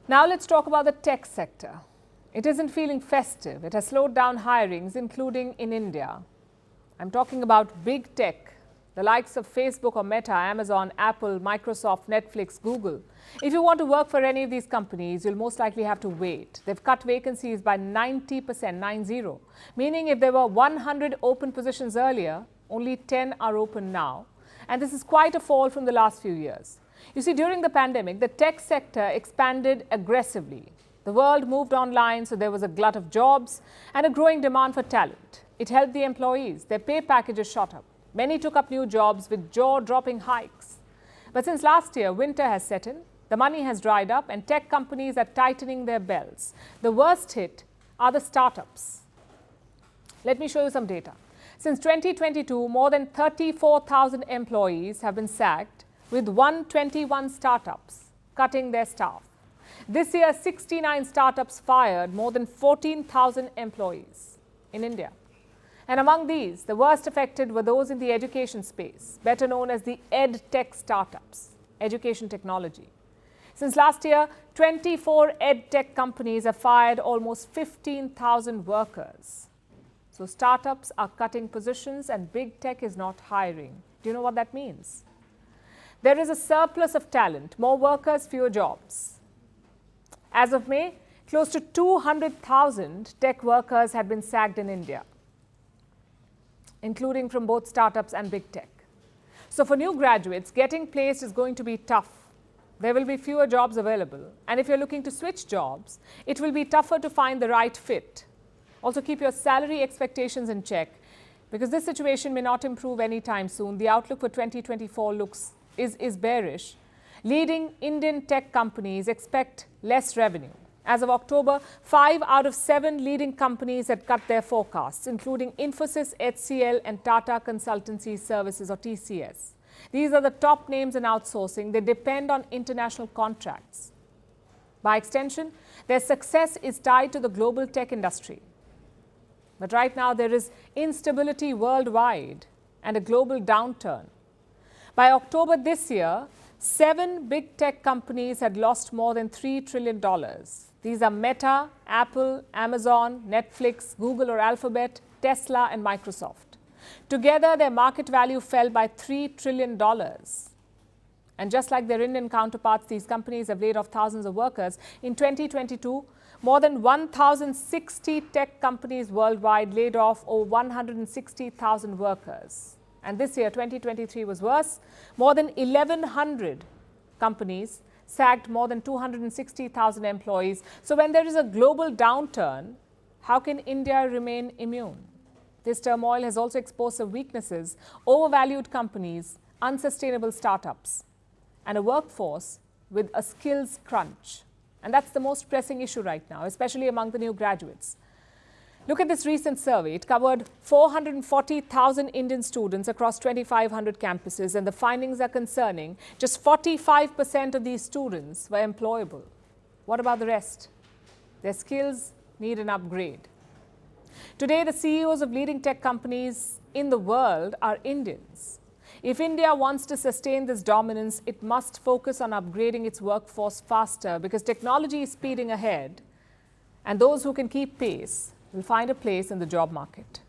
Now let's talk about the tech sector. It isn't feeling festive. It has slowed down hirings, including in India. I'm talking about big tech, the likes of Facebook or Meta, Amazon, Apple, Microsoft, Netflix, Google. If you want to work for any of these companies, you'll most likely have to wait. They've cut vacancies by 90%, 90, meaning if there were 100 open positions earlier, only 10 are open now. And this is quite a fall from the last few years. You see, during the pandemic, the tech sector expanded aggressively. The world moved online, so there was a glut of jobs and a growing demand for talent. It helped the employees. Their pay packages shot up. Many took up new jobs with jaw-dropping hikes. But since last year, winter has set in, the money has dried up, and tech companies are tightening their belts. The worst hit are the startups. Let me show you some data. Since 2022, more than 34,000 employees have been sacked, with 121 startups cutting their staff. This year, 69 startups fired more than 14,000 employees in India. And among these, the worst affected were those in the education space, better known as the ed-tech startups, education technology. Since last year, 24 ed-tech companies have fired almost 15,000 workers. So startups are cutting positions and big tech is not hiring. Do you know what that means? There is a surplus of talent, more workers, fewer jobs. As of May, close to 200,000 tech workers had been sacked in India, including from both startups and big tech. So for new graduates, getting placed is going to be tough. There will be fewer jobs available. And if you're looking to switch jobs, it will be tougher to find the right fit. Also, keep your salary expectations in check, because this situation may not improve anytime soon. The outlook for 2024 is bearish. Leading Indian tech companies expect less revenue. As of October, 5 out of 7 leading companies had cut their forecasts, including Infosys, HCL, and Tata Consultancy Services, or TCS. These are the top names in outsourcing. They depend on international contracts. By extension, their success is tied to the global tech industry. But right now, there is instability worldwide and a global downturn. By October this year, 7 big tech companies had lost more than $3 trillion. These are Meta, Apple, Amazon, Netflix, Google or Alphabet, Tesla and Microsoft. Together, their market value fell by $3 trillion. And just like their Indian counterparts, these companies have laid off thousands of workers. In 2022, more than 1,060 tech companies worldwide laid off over 160,000 workers. And this year, 2023, was worse. More than 1,100 companies sacked more than 260,000 employees. So when there is a global downturn, how can India remain immune? This turmoil has also exposed some weaknesses: overvalued companies, unsustainable startups, and a workforce with a skills crunch. And that's the most pressing issue right now, especially among the new graduates. Look at this recent survey. It covered 440,000 Indian students across 2,500 campuses, and the findings are concerning. Just 45% of these students were employable. What about the rest? Their skills need an upgrade. Today, the CEOs of leading tech companies in the world are Indians. If India wants to sustain this dominance, it must focus on upgrading its workforce faster, because technology is speeding ahead, and those who can keep pace will find a place in the job market.